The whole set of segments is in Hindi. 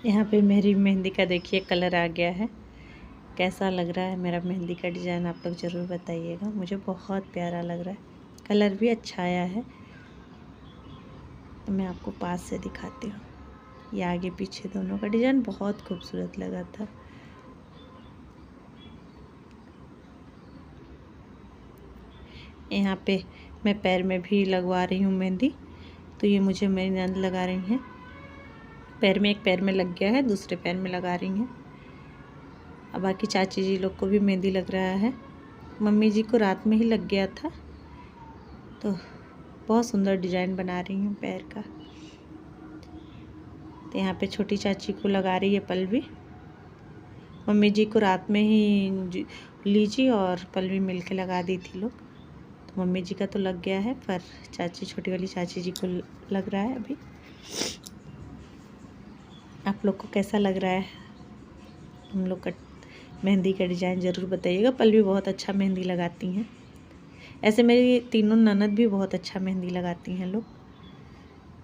यहाँ पे मेरी मेहंदी का देखिए कलर आ गया है। कैसा लग रहा है मेरा मेहंदी का डिज़ाइन आप लोग ज़रूर बताइएगा। मुझे बहुत प्यारा लग रहा है, कलर भी अच्छा आया है। तो मैं आपको पास से दिखाती हूँ। ये आगे पीछे दोनों का डिज़ाइन बहुत खूबसूरत लगा था। यहाँ पे मैं पैर में भी लगवा रही हूँ मेहंदी। तो ये मुझे मेरी नंद लगा रही हैं। पैर में, एक पैर में लग गया है, दूसरे पैर में लगा रही हैं। अब बाकी चाची जी लोग को भी मेहंदी लग रहा है। मम्मी जी को रात में ही लग गया था। तो बहुत सुंदर डिज़ाइन बना रही हूँ पैर का। तो यहाँ पे छोटी चाची को लगा रही है पल्लवी। मम्मी जी को रात में ही लीजी और पल्लवी मिल के लगा दी थी लोग। तो मम्मी जी का तो लग गया है, पर चाची, छोटी वाली चाची जी को लग रहा है अभी। आप लोग को कैसा लग रहा है हम लोग का मेहंदी का डिज़ाइन ज़रूर बताइएगा। पल्लवी बहुत अच्छा मेहंदी लगाती हैं। ऐसे मेरी तीनों ननद भी बहुत अच्छा मेहंदी लगाती हैं लोग।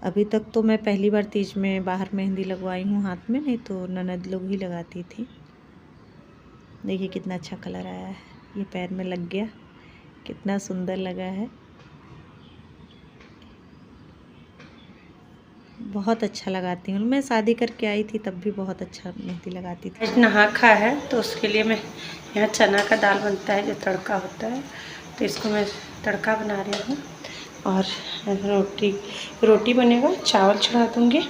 अभी तक तो मैं पहली बार तीज में बाहर मेहंदी लगवाई हूँ हाथ में, नहीं तो ननद लोग ही लगाती थी। देखिए कितना अच्छा कलर आया है। ये पैर में लग गया, कितना सुंदर लगा है। बहुत अच्छा लगाती हूँ। मैं शादी करके आई थी तब भी बहुत अच्छा मेहंदी लगाती थी। आज नहा खा है तो उसके लिए मैं यहाँ चना का दाल बनता है जो तड़का होता है, तो इसको मैं तड़का बना रही हूँ। और रोटी बनेगा, चावल चढ़ा दूँगी,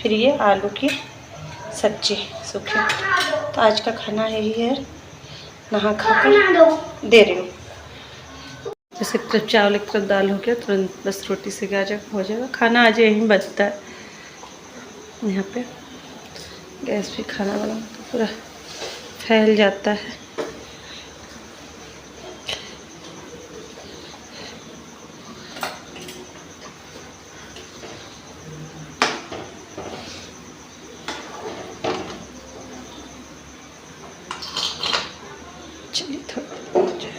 फिर ये आलू की सब्जी सूखी। तो आज का खाना यही है। नहा खा कर दे रही हूँ। जैसे एक तरफ चावल एक तरफ दाल हो गया, तुरंत बस रोटी से हो जाएगा। खाना आज यहीं बचता है। यहाँ पे गैस पे खाना बनाओ तो पूरा फैल जाता है। चलिए थोड़ा हो जाएगा।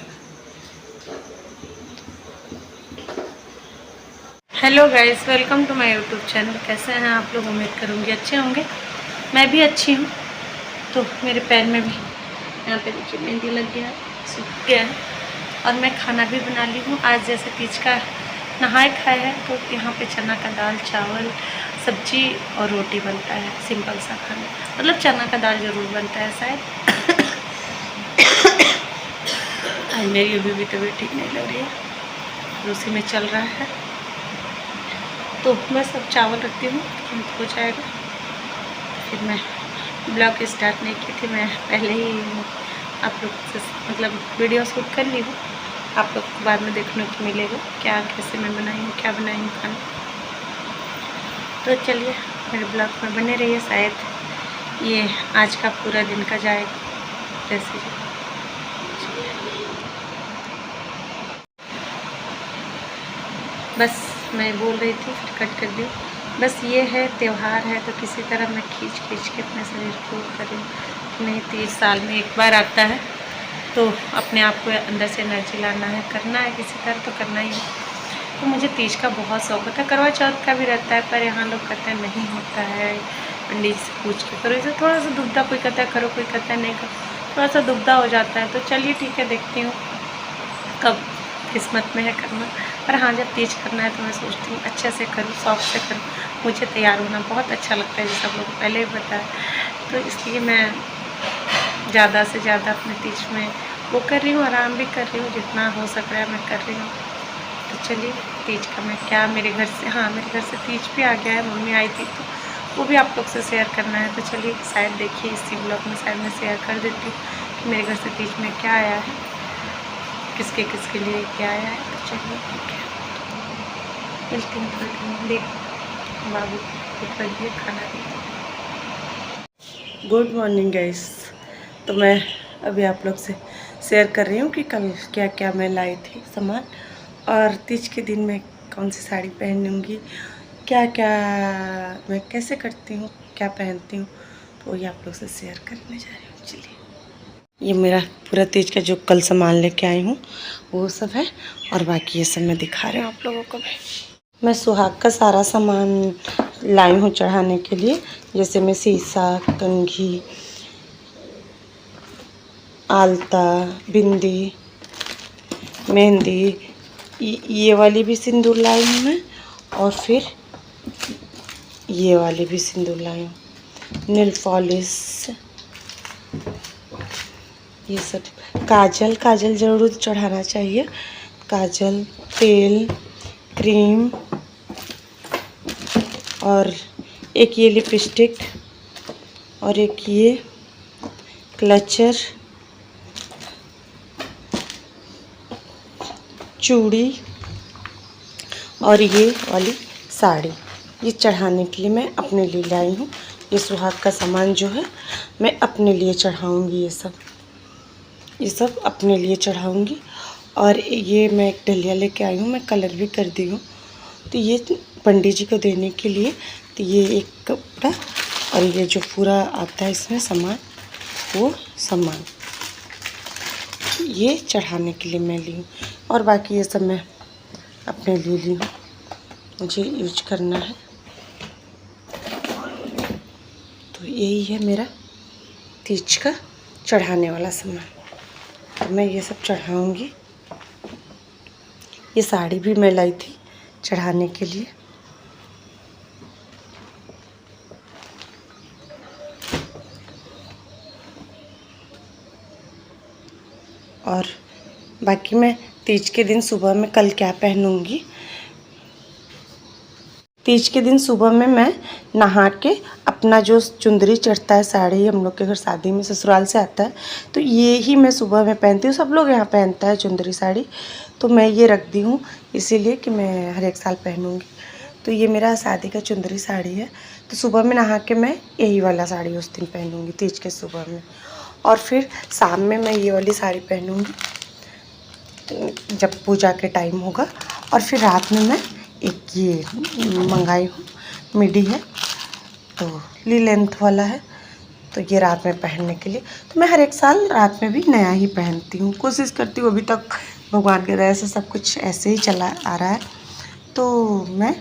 Hello guys, welcome to my YouTube channel. कैसे हैं आप लोग? उम्मीद करूँगी अच्छे होंगे। मैं भी अच्छी हूँ। तो मेरे पैर में भी यहाँ पे देखिए मेहंदी लग गया है, सूख गया है। और मैं खाना भी बना ली हूँ। आज जैसे तीज का नहाए खाए है, तो यहाँ पे चना का दाल, चावल, सब्जी और रोटी बनता है। सिंपल सा खाना, मतलब चना का दाल ज़रूर बनता है शायद। आज मेरी अभी भी तबीयत ठीक नहीं लग रही है, उसी में चल रहा है। तो मैं सब चावल रखती हूँ, हो जाएगा। फिर मैं ब्लॉग स्टार्ट नहीं की थी, मैं पहले ही आप लोग से मतलब वीडियो शूट कर ली हूँ। आप लोग को बाद में देखने को मिलेगा क्या, कैसे मैं बनाई हूँ, क्या बनाई हूँ खाना। तो चलिए मेरे ब्लॉग में बने रहिए, शायद ये आज का पूरा दिन का जाएगा जैसे। बस मैं बोल रही थी, फिर कट कर दी। बस ये है त्यौहार है, तो किसी तरह मैं खींच के अपने शरीर को करूँ। नहीं, 30 साल में एक बार आता है, तो अपने आप को अंदर से एनर्जी लाना है, करना है, किसी तरह तो करना ही है। तो मुझे तीज का बहुत शौक होता है। करवा चौथ का भी रहता है, पर यहाँ लोग कहते हैं नहीं होता है, पंडित से पूछ के करो। इसे थोड़ा सा दुविधा, कोई कहता है करो, कोई कहता है नहीं करो, थोड़ा सा दुविधा हो जाता है। तो चलिए ठीक है, देखती हूँ कब किस्मत में है करना। पर हाँ, जब तीज करना है तो मैं सोचती हूँ अच्छे से करूँ, शौक से करूँ। मुझे तैयार होना बहुत अच्छा लगता है, जैसे आप लोगों को पहले ही बताया। तो इसलिए मैं ज़्यादा से ज़्यादा अपने तीज में वो कर रही हूँ, आराम भी कर रही हूँ, जितना हो सक रहा है मैं कर रही हूँ। तो चलिए तीज का मैं क्या, मेरे घर से, हाँ मेरे घर से तीज भी आ गया है। मम्मी आई थी तो वो भी आप लोग से शेयर करना है। तो चलिए शायद देखिए इसी ब्लॉग में शायद मैं शेयर कर देती हूँ कि मेरे घर से तीज में क्या आया है, किसके किसके लिए क्या आया है। तो चलिए ठीक है, मिलती हूँ थोड़ी देर में। देख बाबू कुछ बजिए खाना दीजिए। Good morning guys. तो मैं अभी आप लोग से शेयर कर रही हूँ कि कल क्या क्या मैं लाई थी सामान, और तीज के दिन मैं कौन सी साड़ी पहनूँगी, क्या क्या मैं कैसे करती हूँ, क्या पहनती हूँ, तो ये आप लोग से शेयर करने जा रही हूँ। चलिए, ये मेरा पूरा तीज का जो कल सामान लेके आई हूँ वो सब है, और बाकी ये सब मैं दिखा रही हूँ आप लोगों को भी। मैं सुहाग का सारा सामान लाई हूँ चढ़ाने के लिए। जैसे मैं सीसा, कंघी, आलता, बिंदी, मेहंदी, ये वाली भी सिंदूर लाई हूँ मैं, और फिर ये वाली भी सिंदूर लाई हूँ, नेल पॉलिश, ये सब। काजल, काजल ज़रूर चढ़ाना चाहिए। काजल, तेल, क्रीम, और एक ये लिपस्टिक, और एक ये क्लचर, चूड़ी, और ये वाली साड़ी। ये चढ़ाने के लिए मैं अपने लिए लाई हूँ। ये सुहाग का सामान जो है मैं अपने लिए चढ़ाऊँगी। ये सब अपने लिए चढ़ाऊँगी। और ये मैं एक डलिया लेके आई हूँ, मैं कलर भी कर दी हूँ। तो ये पंडित जी को देने के लिए। तो ये एक कपड़ा, और ये जो पूरा आता है इसमें सामान, वो सामान ये चढ़ाने के लिए मैं ली हूँ। और बाकी ये सब मैं अपने लिए ली हूँ, मुझे यूज करना है। तो यही है मेरा तीज का चढ़ाने वाला सामान। तो मैं ये सब चढ़ाऊँगी। ये साड़ी भी मैं लाई थी चढ़ाने के लिए। और बाकी मैं तीज के दिन सुबह में कल क्या पहनूंगी, तीज के दिन सुबह में मैं नहा के अपना जो चुंदरी चढ़ता है, साड़ी हम लोग के घर शादी में ससुराल से आता है, तो ये ही मैं सुबह में पहनती हूँ। सब लोग यहाँ पहनता है चुंदरी साड़ी, तो मैं ये रख दी हूँ इसीलिए कि मैं हर एक साल पहनूँगी। तो ये मेरा शादी का चुंदरी साड़ी है। तो सुबह में नहा के मैं यही वाला साड़ी उस दिन पहनूँगी तीज के सुबह में। और फिर शाम में मैं ये वाली साड़ी पहनूँगी जब पूजा के टाइम होगा। और फिर रात में मैं एक ये मंगाई हूँ, मिडी है, तो ली लेंथ वाला है, तो ये रात में पहनने के लिए। तो मैं हर एक साल रात में भी नया ही पहनती हूँ, कोशिश करती हूँ। अभी तक भगवान की दया से सब कुछ ऐसे ही चला आ रहा है, तो मैं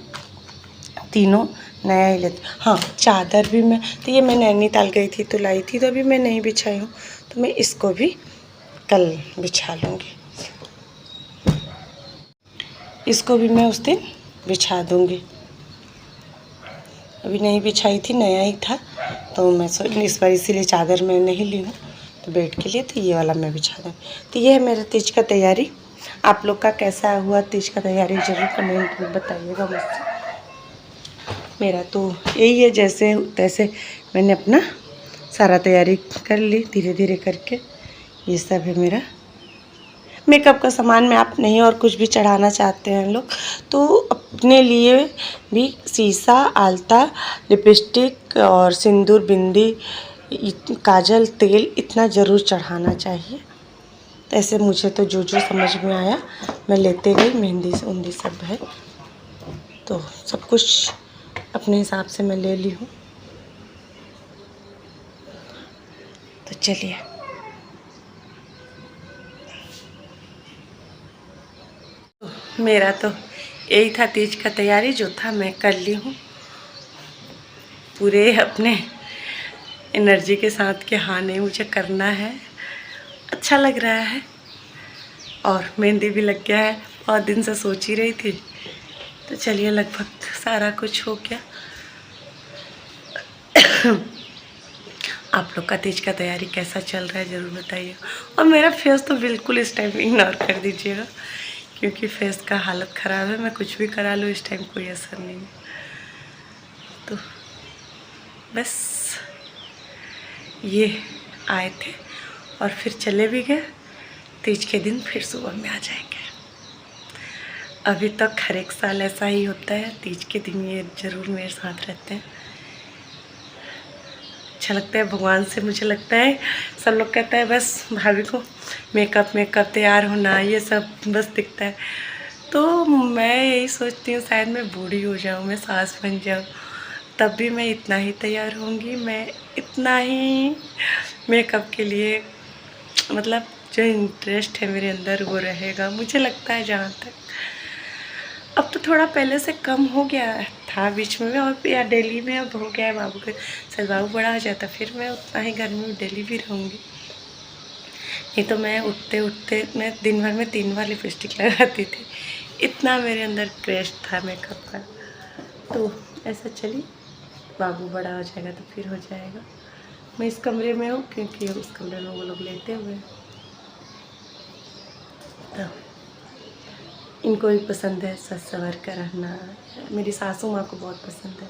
तीनों नया ही लेती हूँ। हाँ, चादर भी मैं, तो ये मैं नैनीताल गई थी तो लाई थी, तो अभी मैं नहीं बिछाई हूँ, तो मैं इसको भी कल बिछा लूँगी। इसको भी मैं उस दिन बिछा दूँगी। अभी नहीं बिछाई थी, नया ही था, तो मैं इस बार इसीलिए चादर मैं नहीं ली हूँ, तो बेड के लिए तो ये वाला मैं बिछा दूँ। तो ये है मेरा तीज का तैयारी। आप लोग का कैसा हुआ तीज का तैयारी, ज़रूर कमेंट में बताइएगा मुझसे। मेरा तो यही है, जैसे तैसे मैंने अपना सारा तैयारी कर ली धीरे धीरे करके। ये सब है मेरा मेकअप का सामान में। आप नहीं और कुछ भी चढ़ाना चाहते हैं लोग, तो अपने लिए भी सीसा, आलता, लिपस्टिक और सिंदूर, बिंदी, काजल, तेल इतना ज़रूर चढ़ाना चाहिए। तो ऐसे मुझे तो जो जो समझ में आया मैं लेते गई। मेहंदी उंदी सब है, तो सब कुछ अपने हिसाब से मैं ले ली हूँ। तो चलिए, मेरा तो यही था तीज का तैयारी, जो था मैं कर ली हूँ पूरे अपने एनर्जी के साथ कि हाँ नहीं मुझे करना है। अच्छा लग रहा है, और मेहंदी भी लग गया है। बहुत दिन से सोच ही रही थी, तो चलिए लगभग सारा कुछ हो गया। आप लोग का तीज का तैयारी कैसा चल रहा है ज़रूर बताइए। और मेरा फेस तो बिल्कुल इस टाइम इग्नोर कर दीजिएगा, क्योंकि फेस का हालत ख़राब है। मैं कुछ भी करा लूँ इस टाइम कोई असर नहीं है। तो बस ये आए थे और फिर चले भी गए। तीज के दिन फिर सुबह में आ जाएंगे। अभी तक हर एक साल ऐसा ही होता है, तीज के दिन ये ज़रूर मेरे साथ रहते हैं। अच्छा लगता है भगवान से। मुझे लगता है सब लोग कहता है बस भाभी को मेकअप तैयार होना ये सब बस दिखता है, तो मैं यही सोचती हूँ शायद मैं बूढ़ी हो जाऊँ, मैं सास बन जाऊँ, तब भी मैं इतना ही तैयार होंगी। मैं इतना ही मेकअप के लिए मतलब जो इंटरेस्ट है मेरे अंदर वो रहेगा, मुझे लगता है। जहाँ तक अब तो थोड़ा पहले से कम हो गया था, था बीच में, और या डेली में अब हो गया है बाबू के, शायद बाबू बड़ा हो जाता फिर मैं उतना ही घर में डेली भी रहूँगी। नहीं तो मैं उठते उठते मैं दिन भर में 3 बार लिपस्टिक लगाती थी, इतना मेरे अंदर क्रेज था मेकअप का। तो ऐसा चलिए, बाबू बड़ा हो जाएगा तो फिर हो जाएगा। मैं इस कमरे में हूँ क्योंकि उस कमरे में वो लोग लेटे हुए हैं। तो इनको भी पसंद है सज संवर कर रहना, मेरी सासू माँ को बहुत पसंद है।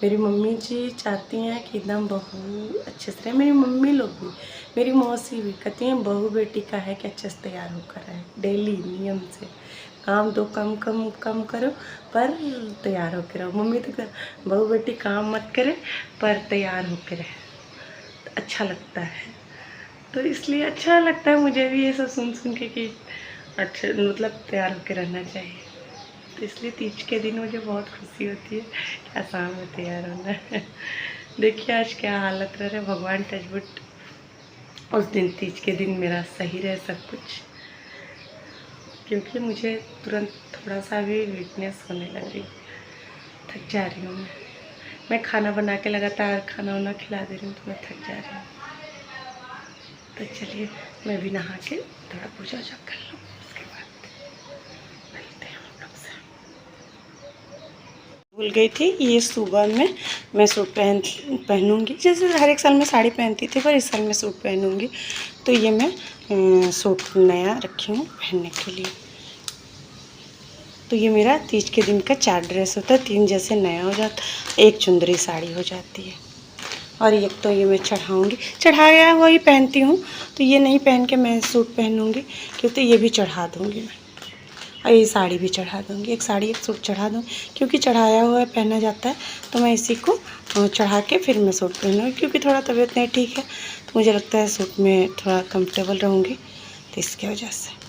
मेरी मम्मी जी चाहती हैं कि एकदम बहू अच्छे से रहे, मेरी मम्मी लोग भी, मेरी मौसी भी कहती हैं बहू बेटी का है कि अच्छे से तैयार होकर आए, डेली नियम से काम तो कम कम कम करो पर तैयार होकर रहो। मम्मी तो बहू बेटी काम मत करे पर तैयार होकर रहे, तो अच्छा लगता है। तो इसलिए अच्छा लगता है मुझे भी ये सब सुन सुन के कि अच्छा मतलब तैयार होकर रहना चाहिए। तो इसलिए तीज के दिन मुझे बहुत खुशी होती है कि आसाम में तैयार होना है। देखिए आज क्या हालत रह रहा है, भगवान टचवुड उस दिन तीज के दिन मेरा सही रहे सब कुछ, क्योंकि मुझे तुरंत थोड़ा सा भी वीकनेस होने लग रही, थक जा रही हूँ मैं खाना बना के लगातार खाना वाना खिला दे रही हूँ तो मैं थक जा रही हूँ। तो चलिए मैं भी नहा के थोड़ा पूजा वूजा कर लूँ, उसके बाद मिलते हैं हम लोग से। भूल गई थी ये सुबह में मैं सूट पहनूंगी, जैसे हर एक साल में साड़ी पहनती थी पर इस साल मैं सूट पहनूंगी। तो ये मैं सूट नया रखी हूँ पहनने के लिए। तो ये मेरा तीज के दिन का 4 ड्रेस होता है, 3 जैसे नया हो जाता, 1 चुंदरी साड़ी हो जाती है। और एक तो ये मैं चढ़ाऊँगी, चढ़ाया हुआ ही पहनती हूँ, तो ये नहीं पहन के मैं सूट पहनूँगी क्योंकि ये भी चढ़ा दूँगी मैं, और ये साड़ी भी चढ़ा दूँगी। एक साड़ी एक सूट चढ़ा दूँ क्योंकि चढ़ाया हुआ पहना जाता है, तो मैं इसी को चढ़ा के फिर मैं सूट पहनूँगी। क्योंकि थोड़ा तबीयत नहीं ठीक है तो मुझे लगता है सूट में थोड़ा कंफर्टेबल रहूँगी, तो इसकी वजह से